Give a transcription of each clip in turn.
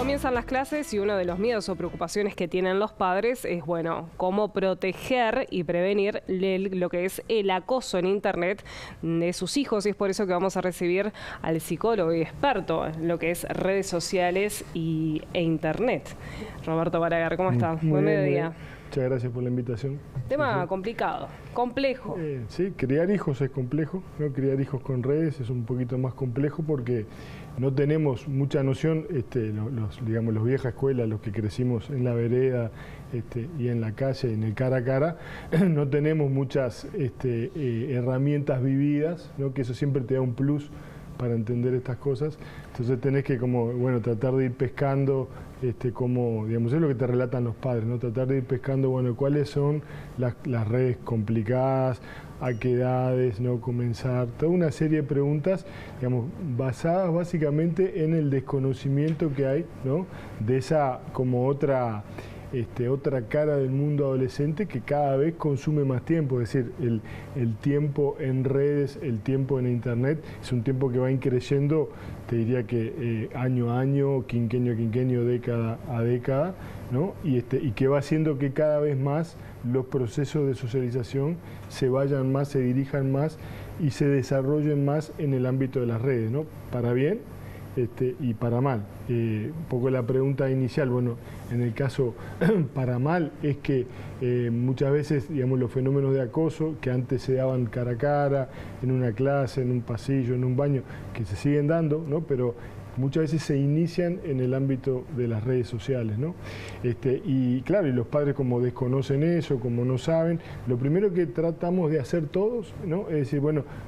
Comienzan las clases y uno de los miedos o preocupaciones que tienen los padres es, bueno, cómo proteger y prevenir lo que es el acoso en Internet de sus hijos. Y es por eso que vamos a recibir al psicólogo y experto en lo que es redes sociales e Internet. Roberto Baragar, ¿cómo está? Buen mediodía. Muchas gracias por la invitación. Tema complicado, complejo. Sí, criar hijos es complejo, ¿no? Criar hijos con redes es un poquito más complejo porque no tenemos mucha noción, digamos, los vieja escuela, los que crecimos en la vereda y en la calle, en el cara a cara, no tenemos muchas herramientas vividas, ¿no? Que eso siempre te da un plus para entender estas cosas. Entonces tenés que tratar de ir pescando, digamos, es lo que te relatan los padres, ¿no? Tratar de ir pescando, cuáles son las redes complicadas, a qué edades, ¿no? Comenzar, toda una serie de preguntas, digamos, basadas básicamente en el desconocimiento que hay, ¿no? De esa como otra cara del mundo adolescente que cada vez consume más tiempo, es decir, el tiempo en redes, el tiempo en Internet, es un tiempo que va increciendo, te diría que año a año, quinquenio a quinquenio, década a década, ¿no? Y que va haciendo que cada vez más los procesos de socialización se vayan más, se dirijan más y se desarrollen más en el ámbito de las redes, ¿no? Para bien y para mal. Un poco la pregunta inicial, en el caso para mal es que muchas veces, digamos, los fenómenos de acoso que antes se daban cara a cara, en una clase, en un pasillo, en un baño, que se siguen dando, ¿no? Pero muchas veces se inician en el ámbito de las redes sociales, ¿no? Y claro, y los padres como desconocen eso, como no saben, lo primero que tratamos de hacer todos, ¿no? Es decir,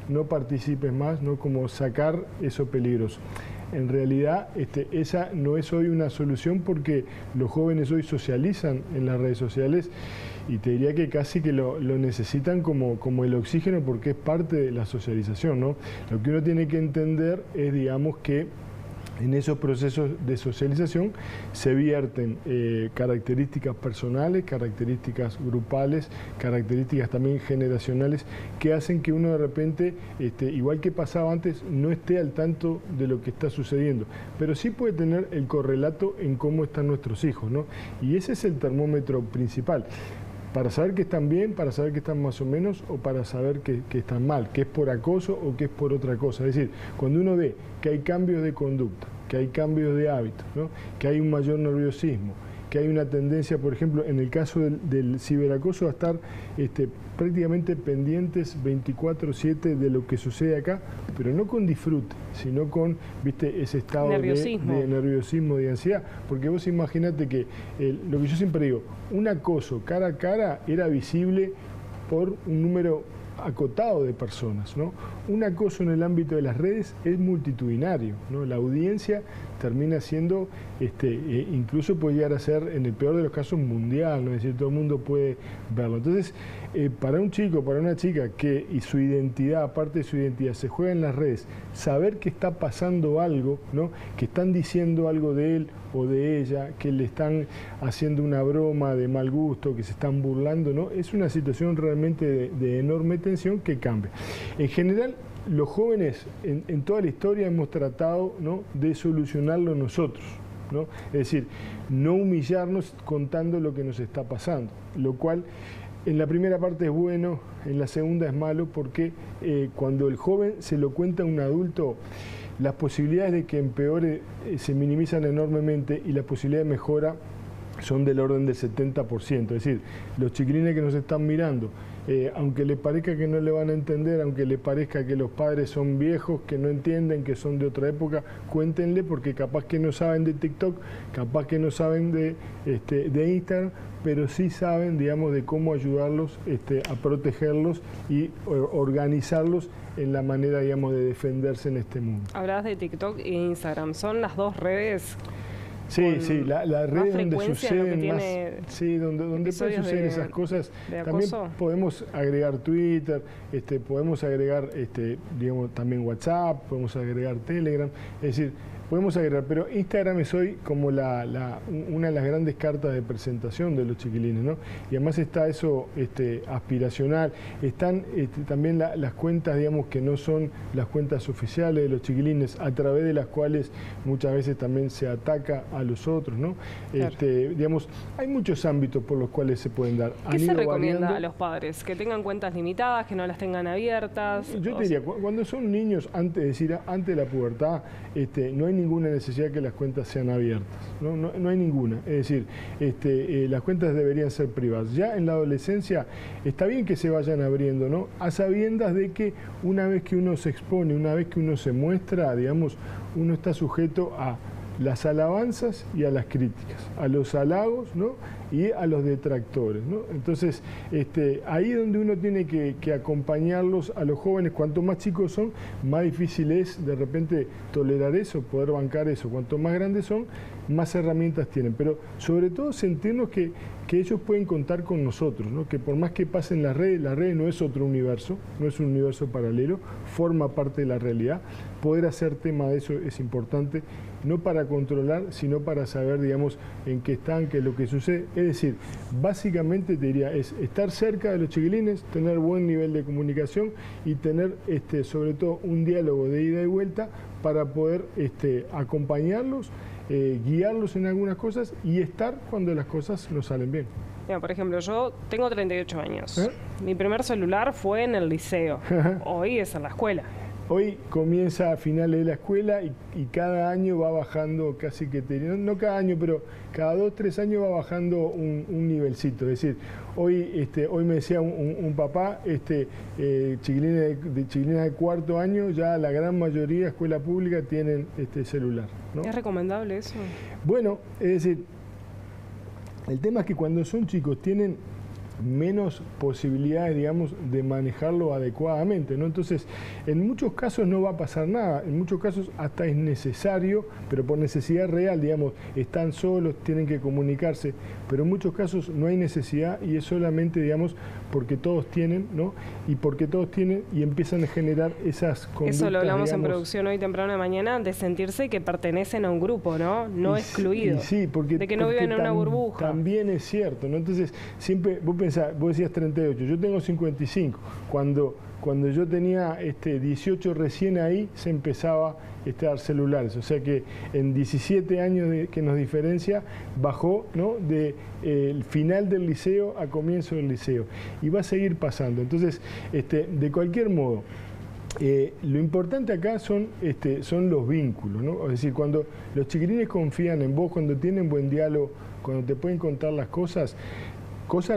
no participes más, ¿no? Como sacar eso peligroso. En realidad, esa no es hoy una solución porque los jóvenes hoy socializan en las redes sociales y te diría que casi que lo necesitan como el oxígeno porque es parte de la socialización, ¿no? Lo que uno tiene que entender es, digamos, que en esos procesos de socialización se vierten características personales, características grupales, características también generacionales que hacen que uno de repente, igual que pasaba antes, no esté al tanto de lo que está sucediendo, pero sí puede tener el correlato en cómo están nuestros hijos, ¿no? Y ese es el termómetro principal. Para saber que están bien, para saber que están más o menos, o para saber que están mal, que es por acoso o que es por otra cosa. Es decir, cuando uno ve que hay cambios de conducta, que hay cambios de hábitos, ¿no? Que hay un mayor nerviosismo, que hay una tendencia, por ejemplo, en el caso del ciberacoso, a estar prácticamente pendientes 24/7 de lo que sucede acá, pero no con disfrute, sino con, ese estado de nerviosismo, de ansiedad. Porque vos imaginate que, lo que yo siempre digo, un acoso cara a cara era visible por un número acotado de personas, ¿no? Un acoso en el ámbito de las redes es multitudinario, ¿no? La audiencia termina siendo, incluso puede llegar a ser, en el peor de los casos, mundial, ¿no? Es decir, todo el mundo puede verlo. Entonces, para un chico, para una chica y su identidad, aparte de su identidad, se juega en las redes, saber que está pasando algo, ¿no? Que están diciendo algo de él o de ella, que le están haciendo una broma de mal gusto, que se están burlando, ¿no? Es una situación realmente de enorme tensión que cambia. En general, los jóvenes en toda la historia hemos tratado, ¿no? De solucionarlo nosotros, ¿no? Es decir, no humillarnos contando lo que nos está pasando, lo cual en la primera parte es bueno, en la segunda es malo, porque cuando el joven se lo cuenta a un adulto, las posibilidades de que empeore se minimizan enormemente y las posibilidades de mejora son del orden del 70%. Es decir, los chiquilines que nos están mirando, aunque le parezca que no le van a entender, aunque le parezca que los padres son viejos, que no entienden, que son de otra época, cuéntenle porque capaz que no saben de TikTok, capaz que no saben de Instagram, pero sí saben, digamos, de cómo ayudarlos a protegerlos y organizarlos en la manera, digamos, de defenderse en este mundo. Hablabas de TikTok e Instagram, ¿son las dos redes? Sí, la red donde suceden más, donde suceden esas cosas. También podemos agregar Twitter, podemos agregar, digamos, también WhatsApp, podemos agregar Telegram. Es decir, podemos agregar, pero Instagram es hoy como una de las grandes cartas de presentación de los chiquilines, ¿no? Y además está eso aspiracional, están también las cuentas, digamos, que no son las cuentas oficiales de los chiquilines, a través de las cuales muchas veces también se ataca a los otros, ¿no? Claro. Digamos, hay muchos ámbitos por los cuales se pueden dar. ¿Qué se recomienda a los padres? ¿Que tengan cuentas limitadas, que no las tengan abiertas? Yo te diría, cuando son niños, antes de la pubertad, no hay ninguna necesidad que las cuentas sean abiertas, no hay ninguna. Es decir, las cuentas deberían ser privadas. Ya en la adolescencia está bien que se vayan abriendo, ¿no? A sabiendas de que una vez que uno se expone, una vez que uno se muestra, digamos, uno está sujeto a las alabanzas y a las críticas, a los halagos, ¿no? Y a los detractores, ¿no? Entonces, ahí es donde uno tiene que acompañarlos a los jóvenes. Cuanto más chicos son, más difícil es de repente tolerar eso, poder bancar eso. Cuanto más grandes son, más herramientas tienen. Pero sobre todo sentirnos que ellos pueden contar con nosotros, ¿no? Que por más que pasen las redes no es otro universo, no es un universo paralelo, forma parte de la realidad. Poder hacer tema de eso es importante, no para controlar, sino para saber, digamos, en qué están, qué es lo que sucede. Es decir, básicamente te diría, es estar cerca de los chiquilines, tener buen nivel de comunicación y tener sobre todo un diálogo de ida y vuelta para poder acompañarlos, guiarlos en algunas cosas y estar cuando las cosas no salen bien. Mira, por ejemplo, yo tengo 38 años. Mi primer celular fue en el liceo. Hoy es en la escuela. Hoy comienza a finales de la escuela y cada año va bajando, casi que no cada año, pero cada 2 o 3 años va bajando un nivelcito. Es decir, hoy me decía un papá, chiquilines de cuarto año, ya la gran mayoría, escuela pública, tienen celular, ¿no? ¿Es recomendable eso? Bueno, es decir, el tema es que cuando son chicos tienen menos posibilidades, digamos, de manejarlo adecuadamente, ¿no? Entonces, en muchos casos no va a pasar nada, en muchos casos hasta es necesario, pero por necesidad real, digamos, están solos, tienen que comunicarse, pero en muchos casos no hay necesidad y es solamente, digamos, porque todos tienen, ¿no? Y porque todos tienen y empiezan a generar esas conductas. Eso lo hablamos, digamos, en producción hoy temprano de mañana, de sentirse que pertenecen a un grupo, ¿no? No excluidos. Sí, porque de que no viven en una burbuja. También es cierto, ¿no? Entonces, siempre, vos decías 38, yo tengo 55. Cuando yo tenía 18 recién ahí se empezaba a dar celulares, o sea que en 17 años que nos diferencia bajó, ¿no? El final del liceo a comienzo del liceo y va a seguir pasando. Entonces, de cualquier modo, lo importante acá son los vínculos, ¿no? Es decir, cuando los chiquilines confían en vos, cuando tienen buen diálogo, cuando te pueden contar las cosas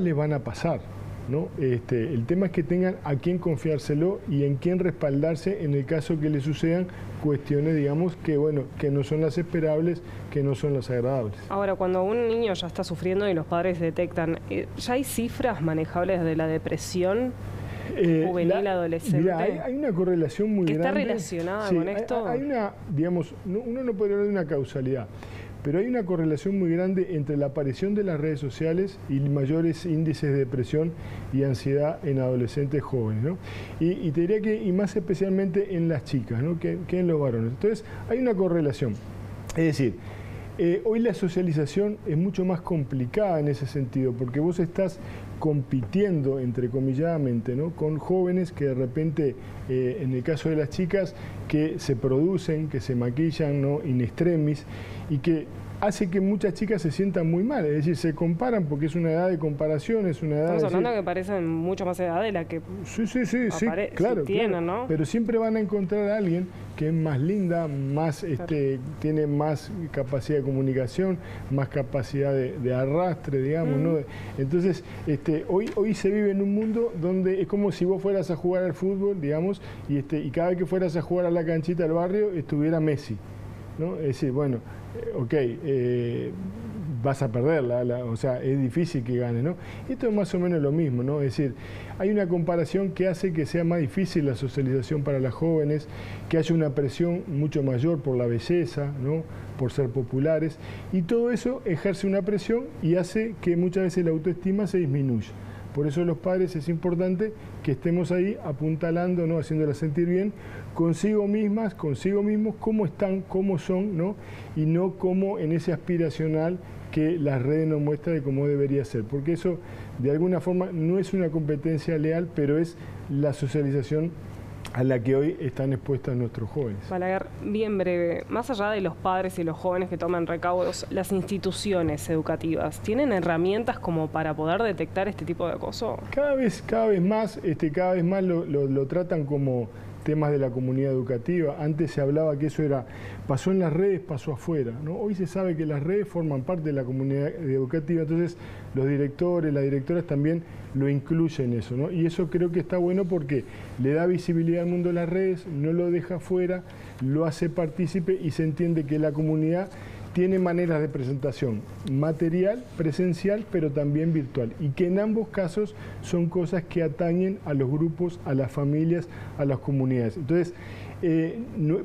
les van a pasar, ¿no? El tema es que tengan a quién confiárselo y en quién respaldarse en el caso que le sucedan cuestiones, digamos, que no son las esperables, que no son las agradables. Ahora, cuando un niño ya está sufriendo y los padres detectan, ¿ya hay cifras manejables de la depresión juvenil adolescente? Mira, hay una correlación muy grande. ¿Está relacionada con esto? Hay una, digamos, uno no puede hablar de una causalidad, pero hay una correlación muy grande entre la aparición de las redes sociales y mayores índices de depresión y ansiedad en adolescentes jóvenes, ¿no? Y te diría que, y más especialmente en las chicas, ¿no? que en los varones. Entonces, hay una correlación. Es decir, hoy la socialización es mucho más complicada en ese sentido, porque vos estás compitiendo, entrecomilladamente, ¿no? Con jóvenes que de repente, en el caso de las chicas, que se producen, que se maquillan, ¿no? In extremis, y que hace que muchas chicas se sientan muy mal, es decir, se comparan porque es una edad de comparación, es una edad... Estamos hablando que parecen mucho más edad de la que claro, tienen, ¿no? Pero siempre van a encontrar a alguien que es más linda, más tiene más capacidad de comunicación, más capacidad de arrastre, digamos, ¿no? Entonces, hoy se vive en un mundo donde es como si vos fueras a jugar al fútbol, digamos, y cada vez que fueras a jugar a la canchita del barrio estuviera Messi, ¿no? Es decir, bueno, vas a perderla, o sea, es difícil que gane, ¿no? Esto es más o menos lo mismo, ¿no? Es decir, hay una comparación que hace que sea más difícil la socialización para las jóvenes, que haya una presión mucho mayor por la belleza, ¿no? Por ser populares, y todo eso ejerce una presión y hace que muchas veces la autoestima se disminuya. Por eso los padres es importante que estemos ahí apuntalando, ¿no? Haciéndolas sentir bien consigo mismas, consigo mismos, cómo están, cómo son, ¿no? Y no como en ese aspiracional que las redes nos muestran de cómo debería ser, porque eso de alguna forma no es una competencia leal, pero es la socialización a la que hoy están expuestos nuestros jóvenes. Balaguer, bien breve, más allá de los padres y los jóvenes que toman recaudos, las instituciones educativas, ¿tienen herramientas como para poder detectar este tipo de acoso? Cada vez más lo tratan como temas de la comunidad educativa. Antes se hablaba que eso pasó en las redes, pasó afuera, ¿no? Hoy se sabe que las redes forman parte de la comunidad educativa, entonces los directores, las directoras también lo incluyen eso, ¿no? Y eso creo que está bueno porque le da visibilidad al mundo de las redes, no lo deja afuera, lo hace partícipe y se entiende que la comunidad tiene maneras de presentación material, presencial, pero también virtual, y que en ambos casos son cosas que atañen a los grupos, a las familias, a las comunidades. Entonces,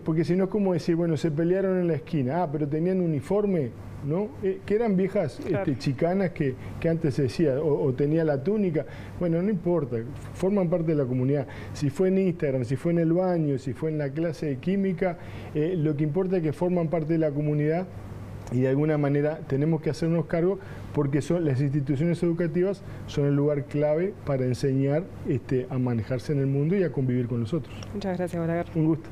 porque si no es como decir, bueno, se pelearon en la esquina, pero tenían uniforme, ¿no? Que eran viejas chicanas que antes se decía, o tenía la túnica. Bueno, no importa, forman parte de la comunidad. Si fue en Instagram, si fue en el baño, si fue en la clase de química, lo que importa es que forman parte de la comunidad. Y de alguna manera tenemos que hacernos cargo porque las instituciones educativas son el lugar clave para enseñar a manejarse en el mundo y a convivir con nosotros. Muchas gracias, Balaguer. Un gusto.